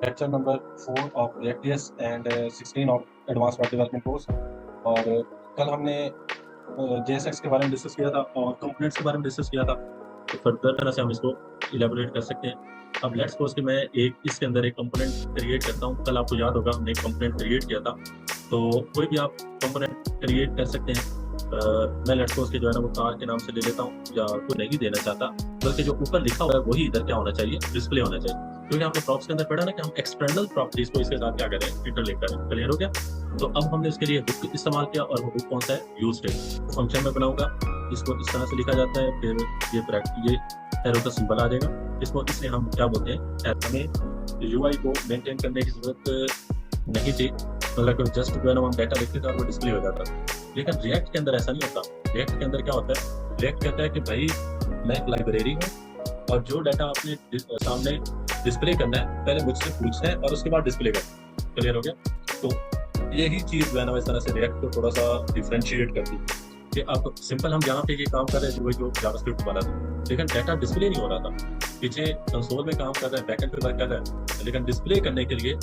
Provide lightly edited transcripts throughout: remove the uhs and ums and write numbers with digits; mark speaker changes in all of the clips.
Speaker 1: Lecture number 4 of React JS and 16 of advance web development course. और कल हमने JSX के बारे में डिस्कस किया था और कंपोनेंट्स के बारे में डिस्कस किया था। तो फर्दर तरह से हम इसको इलेबोरेट कर सकते हैं। अब लेट्स सपोज कि मैं इसके अंदर एक कंपोनेंट क्रिएट करता हूँ। कल आपको याद होगा हमने एक कंपोनेंट क्रिएट किया था, तो कोई भी आप कंपोनेंट क्रिएट कर सकते हैं। मैं लेट्स सपोज के जो है ना वो कार के नाम से ले लेता हूँ, या कोई नहीं देना चाहता, बल्कि जो ऊपर लिखा हुआ है वही इधर क्या होना चाहिए, डिस्प्ले होना चाहिए। क्योंकि हमने प्रॉप्स के अंदर पढ़ा ना कि हम एक्सटर्नल प्रॉपर्टीज को इसके साथ क्या करें, इंटरलिंक करें। क्लियर हो गया? तो अब हमने उसके लिए हुक इस्तेमाल किया, और वो हुक कौन सा है, यूज स्टेट। फंक्शन में बनाऊंगा, इसको इस तरह से लिखा जाता है, फिर ये एरो का सिंबल आ जाएगा। इसको इससे हम क्या बोलते हैं, हमें यूआई को मेंटेन करने की जरूरत नहीं थी, मतलब जस्ट जो है ना हम डाटा लिखते थे और वो डिस्प्ले हो जाता था। लेकिन रिएक्ट के अंदर ऐसा नहीं होता। रिएक्ट के अंदर क्या होता है, रिएक्ट कहता है कि भाई मैं एक लाइब्रेरी हूँ, और जो डाटा आपने सामने डिस्प्ले करना है पहले मुझसे पूछना है और उसके बाद डिस्प्ले करना है। क्लियर हो गया? तो यही चीज जो है ना इस तरह से रिएक्ट को थोड़ा सा डिफरेंशिएट करती है कि अब सिंपल हम यहाँ पे ये काम कर रहे हैं जो जावास्क्रिप्ट वाला था, लेकिन डाटा डिस्प्ले नहीं हो रहा था। पीछे कंसोल में काम कर रहे हैं, बैकएंड पे वर्क कर रहे हैं, लेकिन डिस्प्ले करने के लिए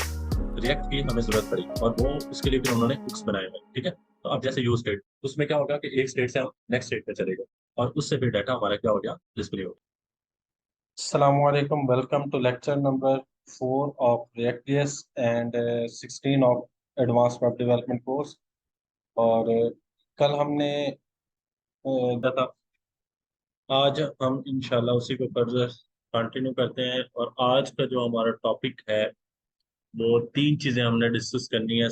Speaker 1: रिएक्ट की हमें जरूरत पड़ी, और वो उसके लिए फिर उन्होंने हुक्स बनाए हुए। ठीक है? तो अब जैसे यूज स्टेट, उसमें क्या होगा कि एक स्टेट से हम नेक्स्ट स्टेट पे चलेगा, और उससे फिर डाटा हमारा क्या हो गया, डिस्प्ले हो गया। Assalamualaikum. Welcome to lecture number 4 of React.js and 16 of Advanced Web Development course। और कल हमने देखा था, आज हम इंशाल्लाह उसी को फर्दर कंटिन्यू करते हैं। और आज का जो हमारा टॉपिक है वो तीन चीजें हमने डिस्कस करनी है।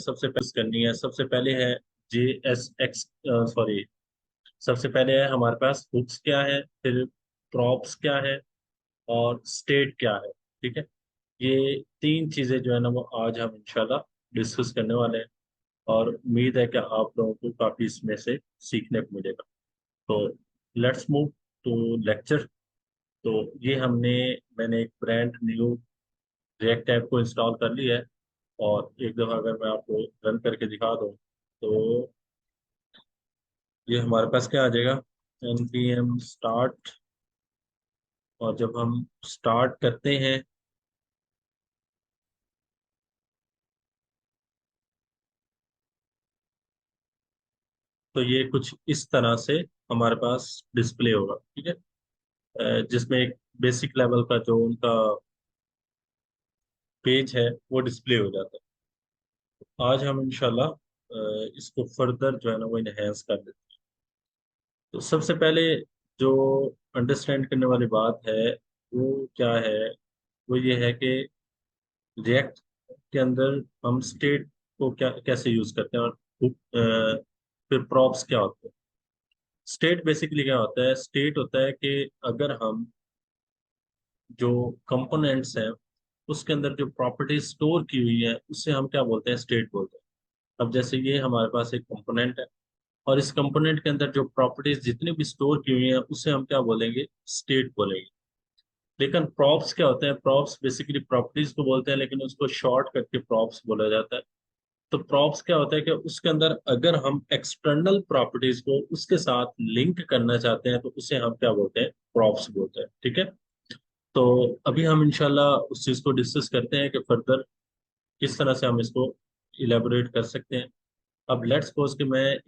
Speaker 1: सबसे पहले है JSX, सॉरी, सबसे पहले है हमारे पास हुक्स क्या है, फिर प्रॉप्स क्या है, और स्टेट क्या है। ठीक है? ये तीन चीजें जो है ना वो आज हम इंशाल्लाह डिस्कस करने वाले हैं, और उम्मीद है कि आप लोगों को काफी इसमें से सीखने को मिलेगा। तो लेट्स मूव टू लेक्चर। तो ये मैंने एक ब्रांड न्यू रिएक्ट ऐप को इंस्टॉल कर लिया है, और एक दफा अगर मैं आपको रन करके दिखा दूँ तो ये हमारे पास क्या आ जाएगा, npm स्टार्ट। और जब हम स्टार्ट करते हैं तो ये कुछ इस तरह से हमारे पास डिस्प्ले होगा। ठीक है? जिसमें एक बेसिक लेवल का जो उनका पेज है वो डिस्प्ले हो जाता है। आज हम इंशाल्लाह इसको फर्दर जो है ना वो इनहेंस कर देते हैं। तो सबसे पहले जो अंडरस्टैंड करने वाली बात है वो क्या है, वो ये है कि रिएक्ट के अंदर हम स्टेट को क्या कैसे यूज करते हैं, और फिर प्रॉप्स क्या होते हैं। स्टेट बेसिकली क्या होता है, स्टेट होता है कि अगर हम जो कंपोनेंट्स हैं उसके अंदर जो प्रॉपर्टी स्टोर की हुई है उससे हम क्या बोलते हैं, स्टेट बोलते हैं। अब जैसे ये हमारे पास एक कंपोनेंट है, और इस कंपोनेंट के अंदर जो प्रॉपर्टीज जितनी भी स्टोर की हुई हैं उससे हम क्या बोलेंगे, स्टेट बोलेंगे। लेकिन प्रॉप्स क्या होते हैं, प्रॉप्स बेसिकली प्रॉपर्टीज को बोलते हैं, लेकिन उसको शॉर्ट करके प्रॉप्स बोला जाता है। तो प्रॉप्स क्या होता है कि उसके अंदर अगर हम एक्सटर्नल प्रॉपर्टीज को उसके साथ लिंक करना चाहते हैं तो उसे हम क्या बोलते हैं, प्रॉप्स बोलते हैं। ठीक है? तो अभी हम इंशाल्लाह उस चीज को डिस्कस करते हैं कि फर्दर किस तरह से हम इसको इलेबोरेट कर सकते हैं। अब लेट्स सपोज कि मैं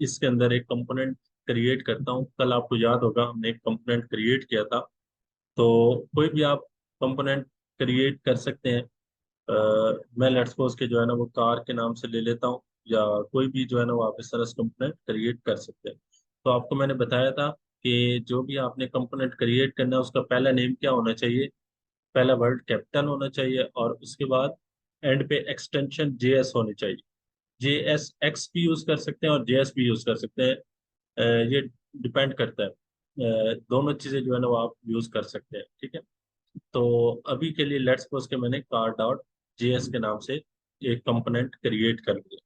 Speaker 1: इसके अंदर एक कंपोनेंट क्रिएट करता हूँ। कल आपको याद होगा हमने एक कंपोनेंट क्रिएट किया था। तो कोई भी आप कंपोनेंट क्रिएट कर सकते हैं। मैं लेट्स सपोज के जो है ना वो कार के नाम से ले लेता हूँ, या कोई भी जो है ना वो आप इस तरह से कंपोनेंट क्रिएट कर सकते हैं। तो आपको मैंने बताया था कि जो भी आपने कंपोनेंट क्रिएट करना है उसका पहला नेम क्या होना चाहिए, पहला वर्ड कैपिटल होना चाहिए, और उसके बाद एंड पे एक्सटेंशन JS होनी चाहिए। JSX भी यूज कर सकते हैं और JS भी यूज कर सकते हैं। ये डिपेंड करता है। दोनों चीजें जो है ना वो आप यूज कर सकते हैं। ठीक है? तो अभी के लिए लेट्स सपोज के मैंने car.js के नाम से एक कंपोनेंट क्रिएट कर लिया,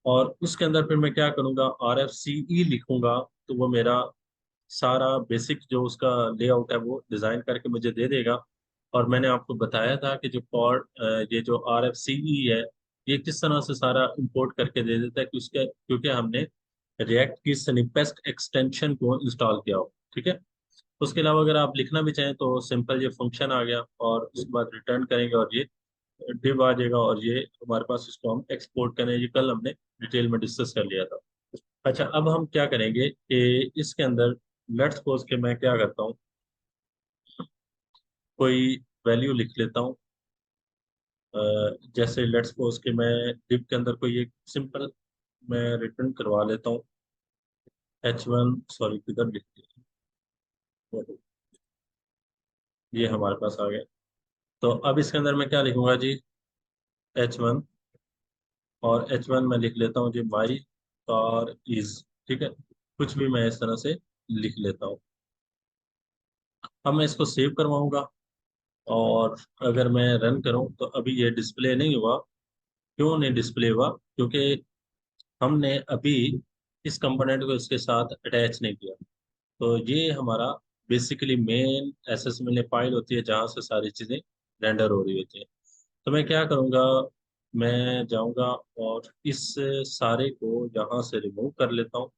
Speaker 1: और उसके अंदर फिर मैं क्या करूंगा, RFCE लिखूंगा। तो वो मेरा सारा बेसिक जो उसका लेआउट है वो डिजाइन करके मुझे दे देगा। और मैंने आपको बताया था कि ये जो RFCE है ये किस तरह से सारा इंपोर्ट करके दे देता है, कि उसके क्योंकि हमने रिएक्ट की स्निपेस्ट एक्सटेंशन को इंस्टॉल किया हो। ठीक है? उसके अलावा अगर आप लिखना भी चाहें तो सिंपल ये फंक्शन आ गया, और उसके बाद रिटर्न करेंगे, और ये डिव आ जाएगा और ये हमारे पास इसको हम एक्सपोर्ट करें, ये कल हमने डिटेल में डिस्कस कर लिया था। अच्छा, अब हम क्या करेंगे कि इसके अंदर लेट्स सपोज के मैं क्या करता हूँ, कोई वैल्यू लिख लेता हूँ। अ, जैसे लेट्स सपोज के मैं डिव के अंदर कोई एक सिंपल मैं रिटर्न करवा लेता हूँ, H1, सॉरी किधर लिख दिया, ये हमारे पास आ गया। तो अब इसके अंदर मैं क्या लिखूंगा जी, H1, और H1 में लिख लेता हूँ जी माई कार इज, ठीक है, कुछ भी मैं इस तरह से लिख लेता हूँ। अब मैं इसको सेव करवाऊंगा, और अगर मैं रन करूं तो अभी ये डिस्प्ले नहीं हुआ। क्यों नहीं डिस्प्ले हुआ? क्योंकि हमने अभी इस कंपोनेंट को इसके साथ अटैच नहीं किया। तो ये हमारा बेसिकली मेन एसएसएमएल फाइल होती है जहाँ से सारी चीज़ें रेंडर हो रही होती है। तो मैं क्या करूँगा, मैं जाऊँगा और इस सारे को यहाँ से रिमूव कर लेता हूँ।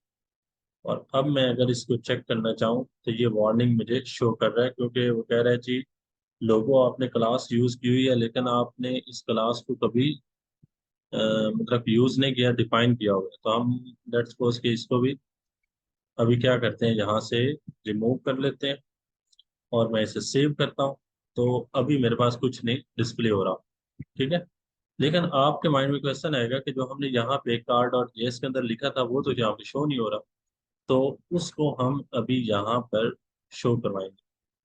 Speaker 1: और अब मैं अगर इसको चेक करना चाहूँ तो ये वार्निंग मुझे शो कर रहा है, क्योंकि वो कह रहा है जी लोगो आपने क्लास यूज की हुई है लेकिन आपने इस क्लास को कभी मतलब यूज नहीं किया, डिफाइन किया हुआ है। तो हम लेट्स सपोज कि इसको भी अभी क्या करते हैं, यहाँ से रिमूव कर लेते हैं और मैं इसे सेव करता हूँ। तो अभी मेरे पास कुछ नहीं डिस्प्ले हो रहा, ठीक है। लेकिन आपके माइंड में क्वेश्चन आएगा कि जो हमने यहाँ पे कार डॉट जेएस के अंदर लिखा था वो तो यहाँ पे शो नहीं हो रहा। तो उसको हम अभी यहाँ पर शो करवाएंगे।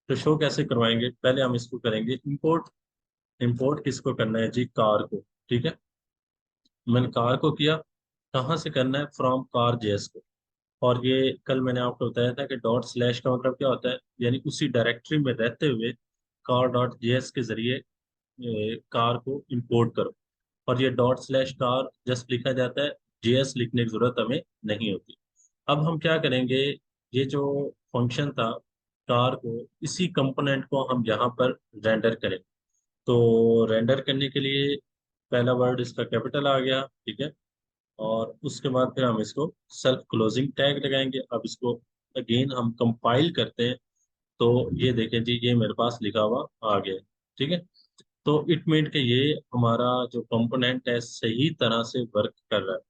Speaker 1: तो शो कैसे करवाएंगे, पहले हम इसको करेंगे इंपोर्ट। इंपोर्ट किसको करना है जी, कार को, ठीक है। मैंने कार को किया, कहाँ से करना है, फ्रॉम कार जेएस को। और ये कल मैंने आपको बताया था कि डॉट स्लैश का मतलब क्या होता है, यानी उसी डायरेक्टरी में रहते हुए कार डॉट जेएस के जरिए कार को इंपोर्ट करो। और ये डॉट स्लैश कार जस्ट लिखा जाता है, जेएस लिखने की जरूरत हमें नहीं होती। अब हम क्या करेंगे, ये जो फंक्शन था कार को, इसी कंपोनेंट को हम यहाँ पर रेंडर करें। तो रेंडर करने के लिए पहला वर्ड इसका कैपिटल आ गया, ठीक है। और उसके बाद फिर हम इसको सेल्फ क्लोजिंग टैग लगाएंगे। अब इसको अगेन हम कंपाइल करते हैं, तो ये देखें जी ये मेरे पास लिखा हुआ आ गया है, ठीक है। तो इट मीन कि ये हमारा जो कंपोनेंट है सही तरह से वर्क कर रहा है।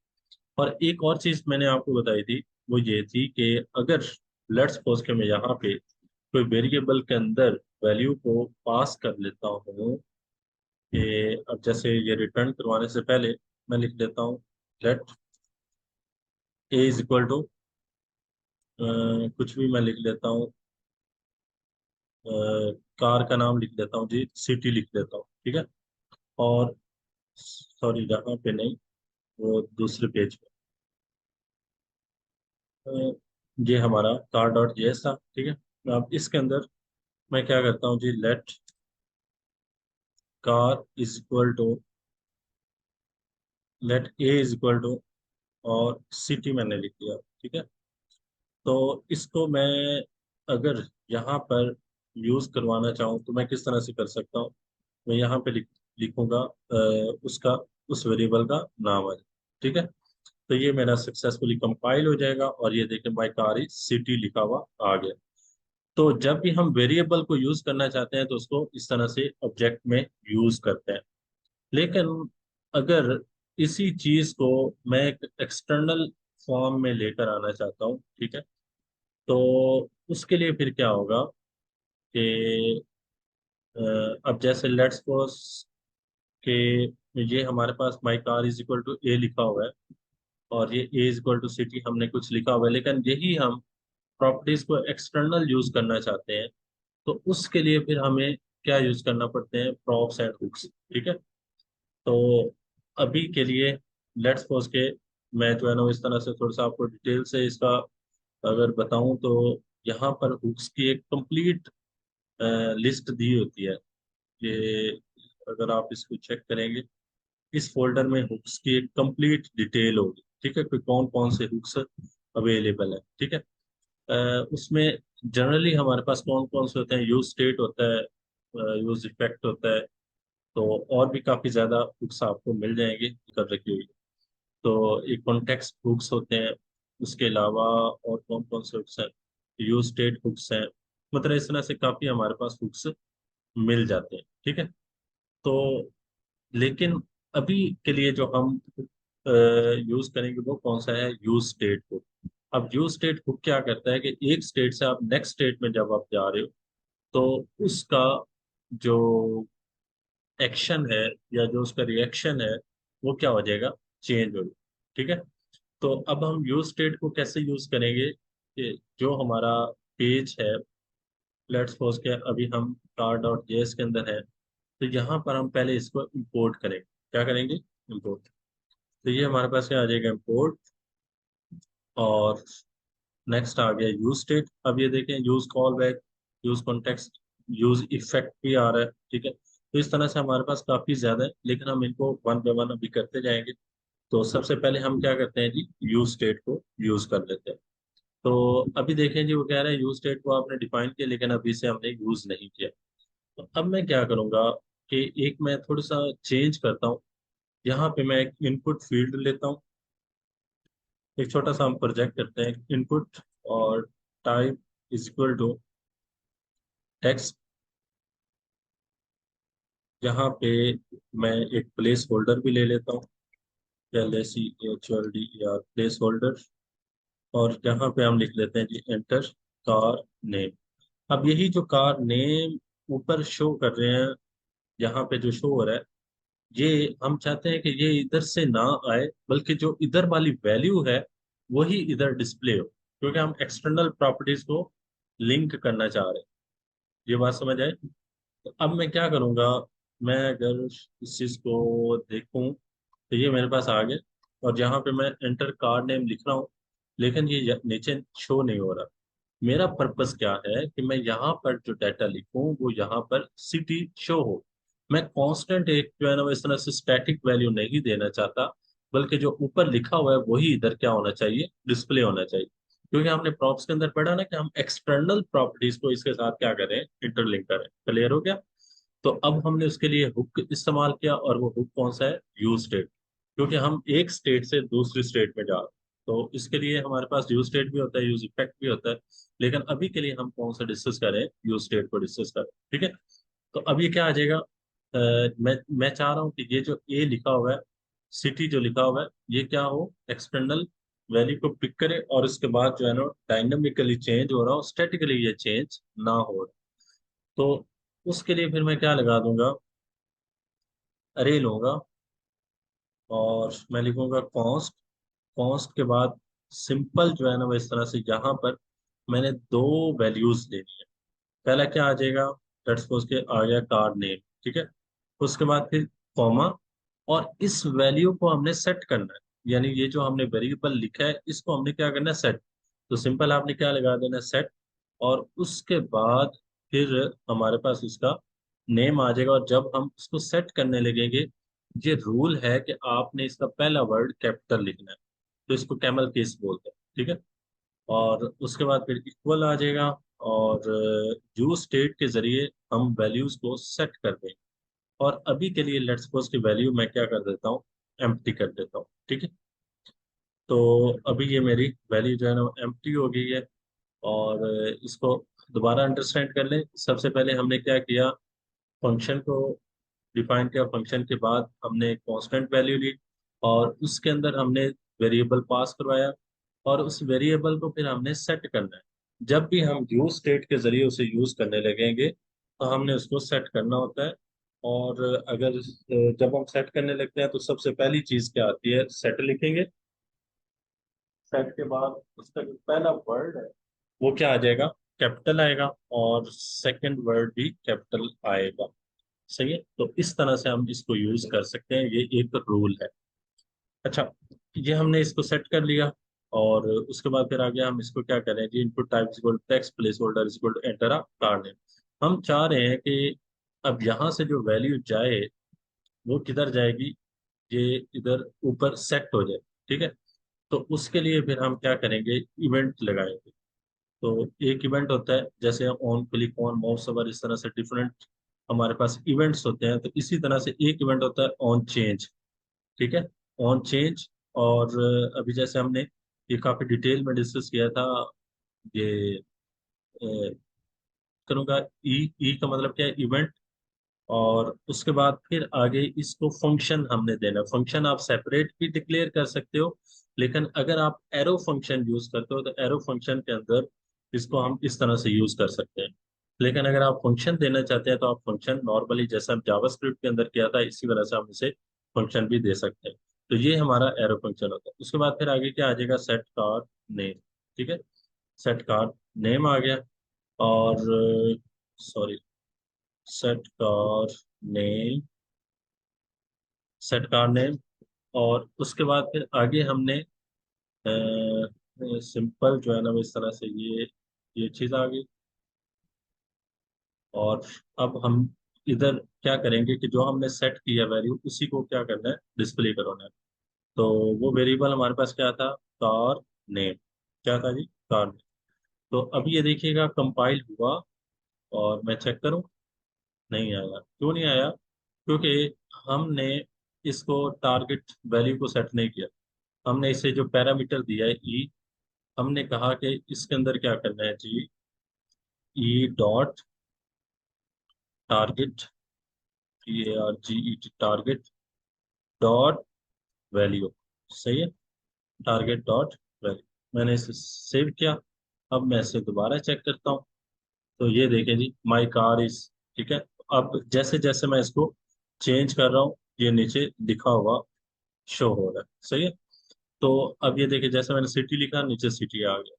Speaker 1: और एक और चीज मैंने आपको बताई थी, वो ये थी कि अगर लेट्स सपोज के मैं यहाँ पे कोई वेरिएबल के अंदर वैल्यू को पास कर लेता हूँ, कि अब जैसे ये रिटर्न करवाने से पहले मैं लिख देता हूँ let A is equal to, कुछ भी मैं लिख लेता हूँ, कार का नाम लिख लेता हूँ जी, सिटी लिख लेता हूँ, ठीक है। और सॉरी यहाँ पे नहीं, वो दूसरे पेज पे, अ, ये हमारा कार डॉट जेएस था, ठीक है। अब इसके अंदर मैं क्या करता हूँ जी, let car is equal to, let A is equal to, और सिटी मैंने लिख दिया, ठीक है। तो इसको मैं अगर यहाँ पर यूज करवाना चाहूँ तो मैं किस तरह से कर सकता हूँ, मैं यहाँ पे लिखूंगा उसका, उस वेरिएबल का नाम है, ठीक है। तो ये मेरा सक्सेसफुली कंपाइल हो जाएगा और ये देखें माई कार इज सिटी लिखा हुआ आ गया। तो जब भी हम वेरिएबल को यूज करना चाहते हैं तो उसको इस तरह से ऑब्जेक्ट में यूज करते हैं। लेकिन अगर इसी चीज को मैं एक एक्सटर्नल फॉर्म में लेकर आना चाहता हूँ, ठीक है, तो उसके लिए फिर क्या होगा कि अब जैसे लेट्स सपोज कि ये हमारे पास my car is equal to A लिखा हुआ है, और ये A is equal to city हमने कुछ लिखा हुआ है, लेकिन यही हम प्रॉपर्टीज को एक्सटर्नल यूज करना चाहते हैं। तो उसके लिए फिर हमें क्या यूज करना पड़ते हैं, प्रॉप्स एंड हुक्स, ठीक है। तो अभी के लिए लेट्स सपोज के मैं जो है ना वो इस तरह से थोड़ा सा आपको डिटेल से इसका अगर बताऊं तो यहाँ पर हुक्स की एक कंप्लीट लिस्ट दी होती है। ये अगर आप इसको चेक करेंगे, इस फोल्डर में हुक्स की एक कंप्लीट डिटेल होगी, ठीक है, कि कौन कौन से हुक्स अवेलेबल है, ठीक है। उसमें जनरली हमारे पास कौन कौन से होते हैं, यूज स्टेट होता है, यूज इफेक्ट होता है। तो और भी काफी ज्यादा हुक्स आपको मिल जाएंगे कर रखी हुई। तो एक कॉन्टेक्स्ट हुक्स होते हैं, उसके अलावा और कौन कौन से हुक्स हैं, यूज स्टेट हुक्स हैं। मतलब इस तरह से काफी हमारे पास हुक्स मिल जाते हैं, ठीक है। तो लेकिन अभी के लिए जो हम यूज करेंगे वो कौन सा है, यूज स्टेट हुक। अब यूज स्टेट हुक क्या करता है कि एक स्टेट से आप नेक्स्ट स्टेट में जब आप जा रहे हो तो उसका जो एक्शन है या जो उसका रिएक्शन है वो क्या हो जाएगा, चेंज हो जाएगा। ठीक है। तो अब हम यूज स्टेट को कैसे यूज करेंगे कि जो हमारा पेज है, लेट्स सपोज के अभी हम कार डॉट जेएस के अंदर है, तो यहाँ पर हम पहले इसको इंपोर्ट करेंगे। क्या करेंगे, इंपोर्ट। तो ये हमारे पास क्या आ जाएगा, इंपोर्ट। और नेक्स्ट आ गया यूज स्टेट। अब ये देखें, use call back, use context, use effect भी आ रहा है। ठीक है, तो इस तरह से हमारे पास काफी ज्यादा है, लेकिन हम इनको वन बाय वन अभी करते जाएंगे। तो सबसे पहले हम क्या करते हैं जी, यूज स्टेट को यूज कर लेते हैं। तो अभी देखें जी, वो कह रहे हैं यूज स्टेट को आपने डिफाइन किया लेकिन अभी से हमने यूज नहीं किया। तो अब मैं क्या करूंगा कि एक मैं थोड़ा सा चेंज करता हूँ। यहाँ पे मैं एक इनपुट फील्ड लेता हूँ। एक छोटा सा हम प्रोजेक्ट करते हैं, इनपुट और type is equal to text. जहाँ पे मैं एक प्लेस होल्डर भी ले लेता हूँ, LACHOLDER प्लेस होल्डर। और यहाँ पे हम लिख लेते हैं जी एंटर कार नेम। अब यही जो कार नेम ऊपर शो कर रहे हैं, यहाँ पे जो शो हो रहा है, ये हम चाहते हैं कि ये इधर से ना आए, बल्कि जो इधर वाली वैल्यू है वही इधर डिस्प्ले हो, क्योंकि हम एक्सटर्नल प्रॉपर्टीज को लिंक करना चाह रहे हैं। ये बात समझ आए। तो अब मैं क्या करूंगा, मैं अगर इस चीज को देखूं तो ये मेरे पास आ गया। और जहाँ पे मैं एंटर कार्ड नेम लिख रहा हूँ, लेकिन ये नीचे शो नहीं हो रहा। मेरा पर्पस क्या है कि मैं यहाँ पर जो डाटा लिखूं वो यहाँ पर सिटी शो हो। मैं कांस्टेंट एक जो है ना वो इस तरह से स्टैटिक वैल्यू नहीं देना चाहता, बल्कि जो ऊपर लिखा हुआ है वही इधर क्या होना चाहिए, डिस्प्ले होना चाहिए। क्योंकि हमने प्रॉप्स के अंदर पढ़ा ना कि हम एक्सटर्नल प्रॉपर्टीज को इसके साथ क्या करें, इंटरलिंक करें। क्लियर हो गया। तो अब हमने उसके लिए हुक इस्तेमाल किया, और वो हुक कौन सा है, यूज स्टेट। क्योंकि हम एक स्टेट से दूसरी स्टेट में जा रहे हैं, तो इसके लिए हमारे पास यूज स्टेट भी होता है, यूज इफेक्ट भी होता है। लेकिन अभी के लिए हम कौन सा डिस्कस करें, यूज स्टेट को डिस्कस करें। ठीक है। तो अब ये क्या आ जाएगा, मैं चाह रहा हूँ कि ये जो ए लिखा हुआ है, सिटी जो लिखा हुआ है, ये क्या हो, एक्सटर्नल वैल्यू को पिक करे, और उसके बाद जो है ना डायनामिकली चेंज हो रहा हो, स्टैटिकली ये चेंज ना हो। तो उसके लिए फिर मैं क्या लगा दूंगा, अरे लूंगा, और मैं लिखूंगा कॉन्स्ट। कॉन्स्ट के बाद सिंपल जो है ना वो इस तरह से, यहाँ पर मैंने दो वैल्यूज लेनी है। पहला क्या आ जाएगा, लेट्स सपोज के आ गया कार्ड नेम। ठीक है। उसके बाद फिर कॉमा, और इस वैल्यू को हमने सेट करना है। यानी ये जो हमने वेरिएबल लिखा है इसको हमने क्या करना है, सेट। तो सिंपल आपने क्या लगा देना, सेट। और उसके बाद फिर हमारे पास उसका नेम आ जाएगा। और जब हम उसको सेट करने लगेंगे, ये रूल है कि आपने इसका पहला वर्ड कैपिटल लिखना है। तो इसको कैमल केस बोलते हैं। ठीक है। और उसके बाद फिर इक्वल आ जाएगा। और यूज स्टेट के जरिए हम वैल्यूज को सेट कर देंगे। और अभी के लिए लेट्स सपोज की वैल्यू मैं क्या कर देता हूँ, एम्प्टी कर देता हूँ। ठीक है। तो अभी ये मेरी वैल्यू जो है ना एम्प्टी हो गई है। और इसको दोबारा अंडरस्टैंड कर लें। सबसे पहले हमने क्या किया, फंक्शन को डिफाइन किया। फंक्शन के बाद हमने कांस्टेंट वैल्यू ली, और उसके अंदर हमने वेरिएबल पास करवाया। और उस वेरिएबल को फिर हमने सेट करना है। जब भी हम यूज स्टेट के जरिए उसे यूज करने लगेंगे तो हमने उसको सेट करना होता है। और अगर जब हम सेट करने लगते हैं तो सबसे पहली चीज क्या आती है, सेट लिखेंगे। सेट के बाद उसका जो पहला वर्ड है वो क्या आ जाएगा, कैपिटल आएगा। और सेकंड वर्ड भी कैपिटल आएगा। सही है। तो इस तरह से हम इसको यूज कर सकते हैं, ये एक रूल है। अच्छा, ये हमने इसको सेट कर लिया। और उसके बाद फिर आगे हम इसको क्या करें जी, input type equal text placeholder equal enter a card name. हम चाह रहे हैं कि अब यहाँ से जो वैल्यू जाए वो किधर जाएगी, ये इधर ऊपर सेट हो जाए। ठीक है। तो उसके लिए फिर हम क्या करेंगे, इवेंट लगाएंगे। तो एक इवेंट होता है जैसे on click, on mouse over, इस तरह से डिफरेंट हमारे पास इवेंट्स होते हैं। तो इसी तरह से एक इवेंट होता है ऑन चेंज। ठीक है, ऑन चेंज। और अभी जैसे हमने ये काफी डिटेल में डिस्कस किया था, ये करूँगा, ई ई का मतलब क्या है, इवेंट। और उसके बाद फिर आगे इसको फंक्शन हमने देना। फंक्शन आप सेपरेट भी डिक्लेयर कर सकते हो, लेकिन अगर आप एरो फंक्शन यूज करते हो तो एरो फंक्शन के अंदर इसको हम इस तरह से यूज कर सकते हैं। लेकिन अगर आप फंक्शन देना चाहते हैं तो आप फंक्शन नॉर्मली जैसा हम जावास्क्रिप्ट के अंदर किया था इसी वजह से हम इसे फंक्शन भी दे सकते हैं। तो ये हमारा एरो फंक्शन होता है। उसके बाद फिर आगे क्या आ जाएगा, सेट कार नेम। ठीक है, सेट कार नेम आ गया। और sorry, set car name, set car name. और उसके बाद फिर आगे हमने सिंपल जो है ना वो इस तरह से ये चीज आ गई। और अब हम इधर क्या करेंगे कि जो हमने सेट किया वैल्यू उसी को क्या करना है, डिस्प्ले करना है। तो वो वेरिएबल हमारे पास क्या था, कार नेम। क्या था जी, कार नेम। तो अब ये देखिएगा कंपाइल हुआ और मैं चेक करूं, नहीं आया। क्यों नहीं आया? क्योंकि हमने इसको टारगेट वैल्यू को सेट नहीं किया। हमने इसे जो पैरामीटर दिया है ई, हमने कहा कि इसके अंदर क्या करना है जी, e dot target, TARGET target dot value. सही है, टारगेट डॉट वैल्यू। मैंने इसे सेव किया। अब मैं इसे दोबारा चेक करता हूँ। तो ये देखें जी, माई कार इज, ठीक है। अब जैसे जैसे मैं इसको चेंज कर रहा हूँ ये नीचे लिखा हुआ शो हो रहा है। सही है। तो अब ये देखिए, जैसे मैंने सिटी लिखा नीचे सिटी आ गया।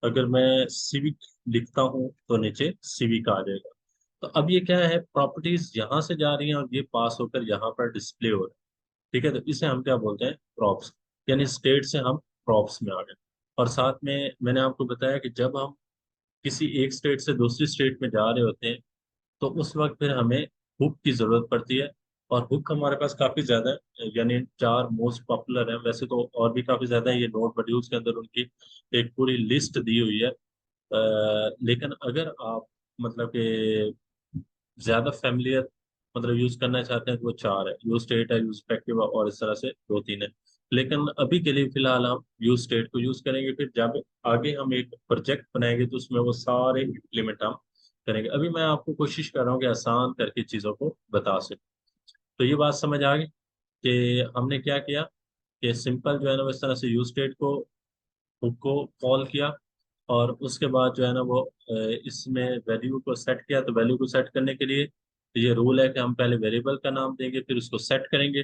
Speaker 1: अगर मैं सिविक लिखता हूँ तो नीचे सिविक आ जाएगा। तो अब ये क्या है, प्रॉपर्टीज यहाँ से जा रही हैं और ये पास होकर यहाँ पर डिस्प्ले हो रहा है। ठीक है, तो इसे हम क्या बोलते हैं, प्रॉप्स। यानी स्टेट से हम प्रॉप्स में आ गए। और साथ में मैंने आपको बताया कि जब हम किसी एक स्टेट से दूसरी स्टेट में जा रहे होते हैं तो उस वक्त फिर हमें हुक की जरूरत पड़ती है। और हुक हमारे पास काफी ज्यादा है, यानी चार मोस्ट पॉपुलर है। वैसे तो और भी काफी ज्यादा है, ये नोड मॉड्यूल्स के अंदर उनकी एक पूरी लिस्ट दी हुई है। लेकिन अगर आप मतलब कि ज्यादा फेमिलियर मतलब यूज करना चाहते हैं तो वो चार है, यूज स्टेट है, यूज इफेक्टिव और इस तरह से दो तीन है। लेकिन अभी के लिए फिलहाल हम यूज स्टेट को यूज करेंगे। फिर जब आगे हम एक प्रोजेक्ट बनाएंगे तो उसमें वो सारे इम्प्लीमेंट हम करेंगे। अभी मैं आपको कोशिश कर रहा हूँ कि आसान करके चीजों को बता सकूं। तो ये बात समझ आ गई कि हमने क्या किया, कि सिंपल जो है ना वो इस तरह से यूज स्टेट को हुक को कॉल किया। और उसके बाद जो है ना वो इसमें वैल्यू को सेट किया। तो वैल्यू को सेट करने के लिए ये रूल है कि हम पहले वेरिएबल का नाम देंगे फिर उसको सेट करेंगे।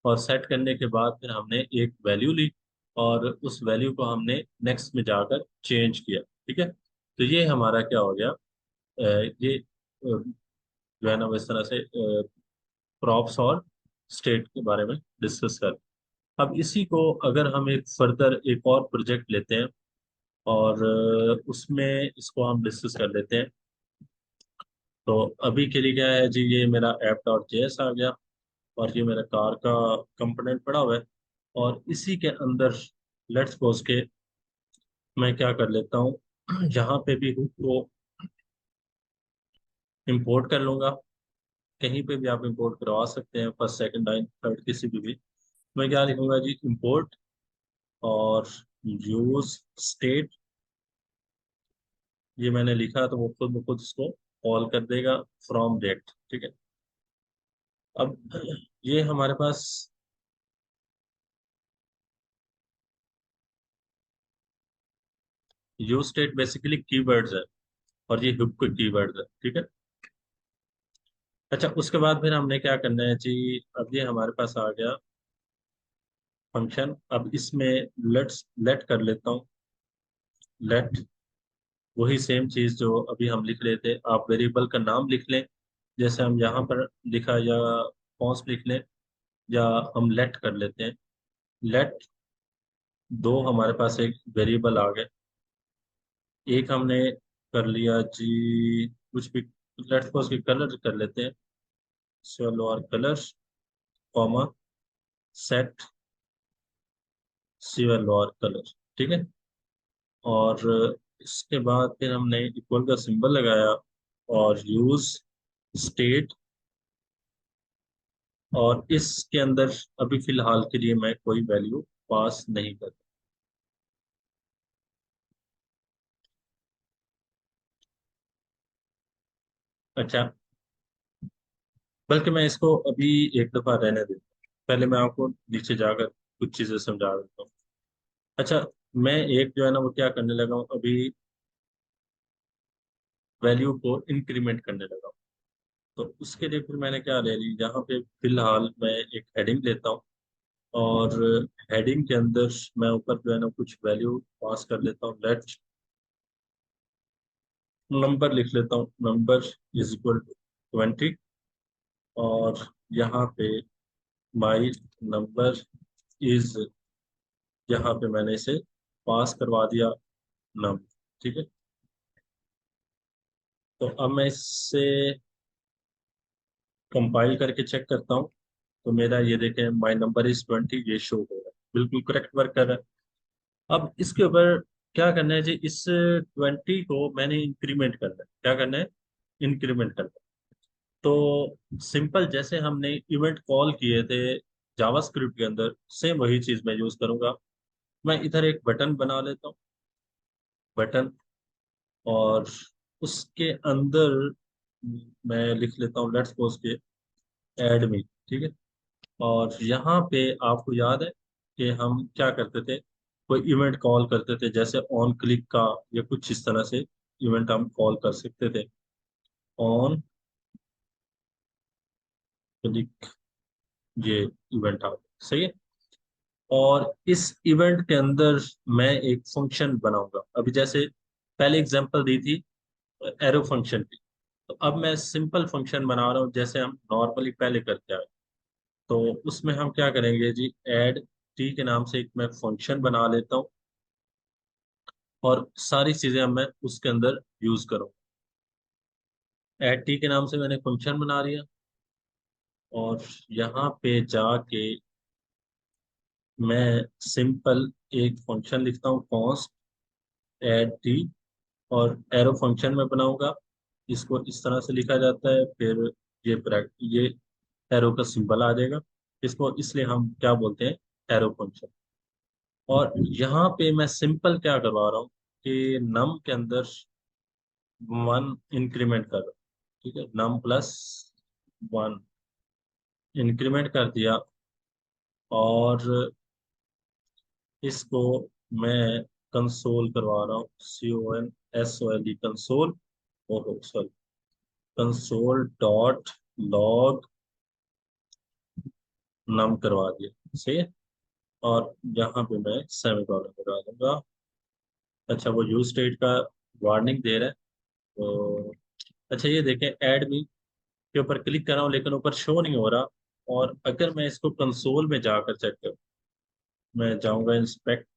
Speaker 1: और सेट करने के बाद फिर हमने एक वैल्यू ली और उस वैल्यू को हमने नेक्स्ट में जाकर चेंज किया। ठीक है, तो ये हमारा क्या हो गया, ये जो है ना वो इस तरह से प्रॉप्स और स्टेट के बारे में डिस्कस कर। अब इसी को अगर हम एक फर्दर एक और प्रोजेक्ट लेते हैं और उसमें इसको हम डिस्कस कर लेते हैं। तो अभी के लिए क्या है जी, ये मेरा ऐप डॉट जेएस आ गया और ये मेरा कार का कंपोनेंट पड़ा हुआ है। और इसी के अंदर लेट्स सपोज के मैं क्या कर लेता हूँ, जहाँ पे भी हूँ वो इंपोर्ट कर लूंगा। कहीं पे भी आप इंपोर्ट करवा सकते हैं, फर्स्ट सेकंड लाइन थर्ड किसी भी। मैं क्या लिखूंगा जी, इंपोर्ट और यूज स्टेट। ये मैंने लिखा तो वो खुद ब खुद इसको कॉल कर देगा फ्रॉम डेट। ठीक है, अब ये हमारे पास यूज स्टेट बेसिकली कीवर्ड्स है और ये हुक कीवर्ड्स है। ठीक है, अच्छा उसके बाद फिर हमने क्या करना है जी, अब ये हमारे पास आ गया फंक्शन। अब इसमें लेट कर लेता हूँ। लेट वही सेम चीज जो अभी हम लिख रहे थे, आप वेरिएबल का नाम लिख लें जैसे हम यहाँ पर लिखा, या कॉन्स्ट लिख लें, या हम लेट कर लेते हैं। लेट दो हमारे पास एक वेरिएबल आ गए। एक हमने कर लिया जी कुछ भी, लेट्स सपोज कि कलर कर लेते हैं, चलो और कलर कॉमा सेट सिवल और कलर। ठीक है, और इसके बाद फिर हमने इक्वल का सिंबल लगाया और यूज स्टेट। और इसके अंदर अभी फिलहाल के लिए मैं कोई वैल्यू पास नहीं कर। अच्छा, बल्कि मैं इसको अभी एक दफा रहने देता हूँ, पहले मैं आपको नीचे जाकर कुछ चीजें समझा देता हूँ। अच्छा, मैं एक जो है ना वो क्या करने लगा हूँ अभी, वैल्यू को इंक्रीमेंट करने लगा हूँ। तो उसके लिए फिर मैंने क्या ले ली, यहाँ पे फिलहाल मैं एक हेडिंग लेता हूँ, और हेडिंग के अंदर मैं ऊपर जो है ना कुछ वैल्यू पास कर लेता हूँ। लेट नंबर लिख लेता हूँ, नंबर इज इक्वल टू 20। और यहाँ पे माई नंबर इज, यहाँ पे मैंने इसे पास करवा दिया नम। ठीक है, तो अब मैं इससे कंपाइल करके चेक करता हूँ। तो मेरा ये देखें, माई नंबर इज 20, ये शो हो रहा है, बिल्कुल करेक्ट वर्क कर रहा है। अब इसके ऊपर क्या करना है जी, इस 20 को मैंने इंक्रीमेंट करना है। क्या करना है? इंक्रीमेंट करना है। तो सिंपल जैसे हमने इवेंट कॉल किए थे जावास्क्रिप्ट के अंदर, सेम वही चीज मैं यूज करूंगा। मैं इधर एक बटन बना लेता हूँ, बटन, और उसके अंदर मैं लिख लेता हूँ लेट्स सपोज के एड मी। ठीक है, और यहाँ पे आपको याद है कि हम क्या करते थे, कोई इवेंट कॉल करते थे जैसे ऑन क्लिक का, या कुछ इस तरह से इवेंट हम कॉल कर सकते थे। ऑन क्लिक, ये इवेंट आ सही है। और इस इवेंट के अंदर मैं एक फंक्शन बनाऊंगा, अभी जैसे पहले एग्जांपल दी थी एरो फंक्शन की। तो अब मैं सिंपल फंक्शन बना रहा हूँ जैसे हम नॉर्मली पहले करते आए। तो उसमें हम क्या करेंगे जी, ऐड टी के नाम से एक मैं फंक्शन बना लेता हूँ, और सारी चीजें अब मैं उसके अंदर यूज करूँ। ऐड टी के नाम से मैंने फंक्शन बना लिया, और यहाँ पे जाके मैं सिंपल एक फंक्शन लिखता हूँ, कॉन्स्ट ऐड टी, और एरो फंक्शन में बनाऊंगा। इसको इस तरह से लिखा जाता है, फिर ये ये एरो का सिंबल आ जाएगा। इसको इसलिए हम क्या बोलते हैं, एरो फंक्शन। और यहाँ पे मैं सिंपल क्या करवा रहा हूँ कि नम के अंदर 1 इंक्रीमेंट कर रहा हूँ। ठीक है, नम प्लस 1 इंक्रीमेंट कर दिया, और इसको मैं कंसोल करवा रहा हूँ, CONSOLE, कंसोल, ओहो सॉरी, कंसोल डॉट लॉग नम करवा दिया, सही है। और यहाँ पे मैं सेमीकोलन लगा दूंगा। अच्छा, वो यूज स्टेट का वार्निंग दे रहा है। तो अच्छा, ये देखें, ऐड मी के ऊपर क्लिक कर रहा हूँ लेकिन ऊपर शो नहीं हो रहा। और अगर मैं इसको कंसोल में जाकर चेक करूँ, मैं जाऊंगा इंस्पेक्ट,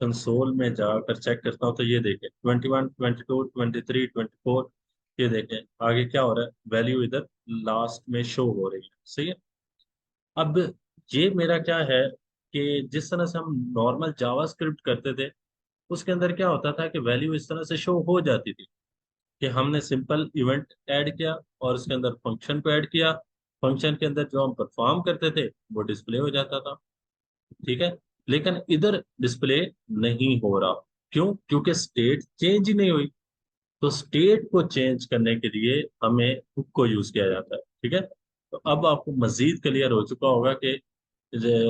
Speaker 1: कंसोल में जाकर चेक करता हूँ, तो ये देखें 21, 22, 23, 24, ये देखें आगे क्या हो रहा है, वैल्यू इधर लास्ट में शो हो रही है, सही है। अब ये मेरा क्या है कि जिस तरह से हम नॉर्मल जावास्क्रिप्ट करते थे, उसके अंदर क्या होता था कि वैल्यू इस तरह से शो हो जाती थी कि हमने सिंपल इवेंट ऐड किया और उसके अंदर फंक्शन को ऐड किया, फंक्शन के अंदर जो हम परफॉर्म करते थे वो डिस्प्ले हो जाता था। ठीक है, लेकिन इधर डिस्प्ले नहीं हो रहा। क्यों? क्योंकि स्टेट चेंज ही नहीं हुई। तो स्टेट को चेंज करने के लिए हमें हुक को यूज किया जाता है। ठीक है, तो अब आपको मजीद क्लियर हो चुका होगा कि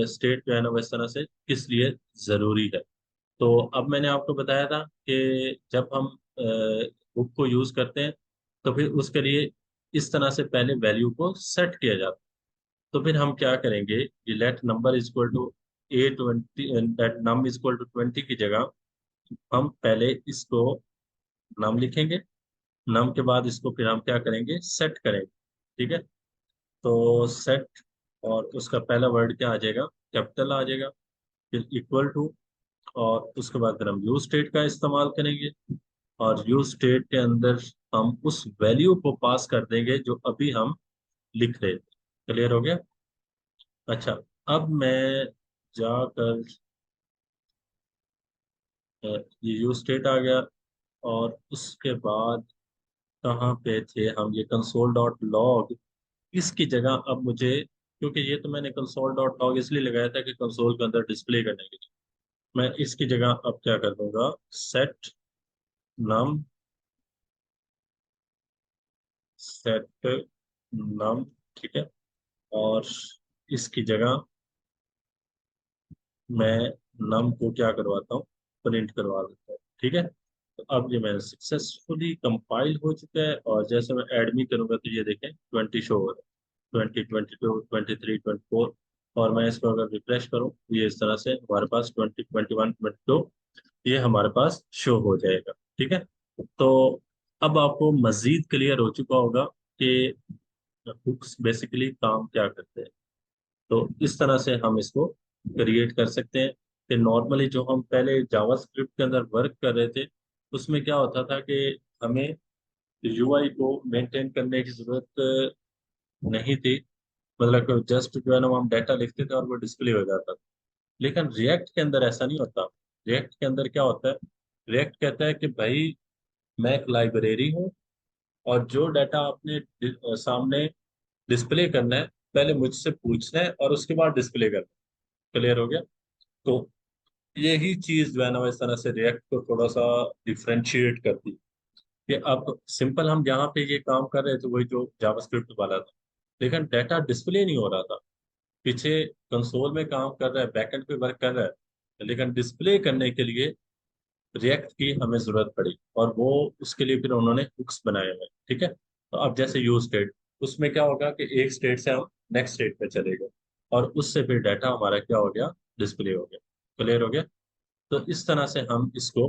Speaker 1: स्टेट जो है ना वो इस तरह से किस लिए जरूरी है। तो अब मैंने आपको बताया था कि जब हम हुक को यूज करते हैं, तो फिर उसके लिए इस तरह से पहले वैल्यू को सेट किया जाता है। तो फिर हम क्या करेंगे, ये let number is equal to A20, that num is equal to 20 की जगह हम पहले इसको नम लिखेंगे। नम के बाद इसको फिर हम क्या करेंगे, सेट करेंगे। ठीक है, तो सेट, और उसका पहला वर्ड क्या आ जाएगा, कैपिटल आ जाएगा। फिर इक्वल टू, और उसके बाद फिर हम यूज स्टेट का इस्तेमाल करेंगे, और यूज स्टेट के अंदर हम उस वैल्यू को पास कर देंगे जो अभी हम लिख रहे थे। क्लियर हो गया? अच्छा, अब मैं जाकर ये यूज स्टेट आ गया, और उसके बाद कहाँ पे थे हम, ये कंसोल डॉट लॉग, इसकी जगह अब मुझे, क्योंकि ये तो मैंने कंसोल डॉट लॉग इसलिए लगाया था कि कंसोल के अंदर डिस्प्ले करने के लिए, मैं इसकी जगह अब क्या कर दूंगा, सेट नम, सेट नाम, ठीक है। और इसकी जगह मैं नम को क्या करवाता हूँ, प्रिंट करवा देता हूँ, ठीक है। तो अब ये मैंने सक्सेसफुली कंपाइल हो चुका है, और जैसे मैं एडमी करूंगा तो ये देखें 20 शो हो रहा है, 20, 22, 23, 24। और मैं इसको अगर रिफ्रेश करूँ तो ये इस तरह से हमारे पास 20, 21, 22 ये हमारे पास शो हो जाएगा, ठीक है। तो अब आपको मजीद क्लियर हो चुका होगा कि हुक्स बेसिकली काम क्या करते हैं। तो इस तरह से हम इसको क्रिएट कर सकते हैं कि नॉर्मली जो हम पहले जावास्क्रिप्ट के अंदर वर्क कर रहे थे, उसमें क्या होता था कि हमें यूआई को मेंटेन करने की जरूरत नहीं थी। मतलब जस्ट जो है ना, वो हम डाटा लिखते थे और वो डिस्प्ले हो जाता था। लेकिन रिएक्ट के अंदर ऐसा नहीं होता। रिएक्ट के अंदर क्या होता है, रिएक्ट कहता है कि भाई मैं एक लाइब्रेरी हूँ, और जो डाटा आपने सामने डिस्प्ले करना है, पहले मुझसे पूछना है और उसके बाद डिस्प्ले करना है। क्लियर हो गया। तो यही चीज जो है ना, वो इस तरह से रिएक्ट को थोड़ा सा डिफ्रेंशिएट करती है। कि अब सिंपल हम यहाँ पे ये काम कर रहे थे वही जो जावास्क्रिप्ट वाला था, लेकिन डाटा डिस्प्ले नहीं हो रहा था। पीछे कंसोल में काम कर रहा है, बैकएंड पे वर्क कर रहा है, लेकिन डिस्प्ले करने के लिए रिएक्ट की हमें जरूरत पड़ी, और वो उसके लिए फिर उन्होंने हुक्स बनाए हुए हैं, ठीक है। तो अब जैसे यूज स्टेट, उसमें क्या होगा कि एक स्टेट से हम नेक्स्ट स्टेट पे चले गए, और उससे फिर डाटा हमारा क्या हो गया, डिस्प्ले हो गया। क्लियर हो गया। तो इस तरह से हम इसको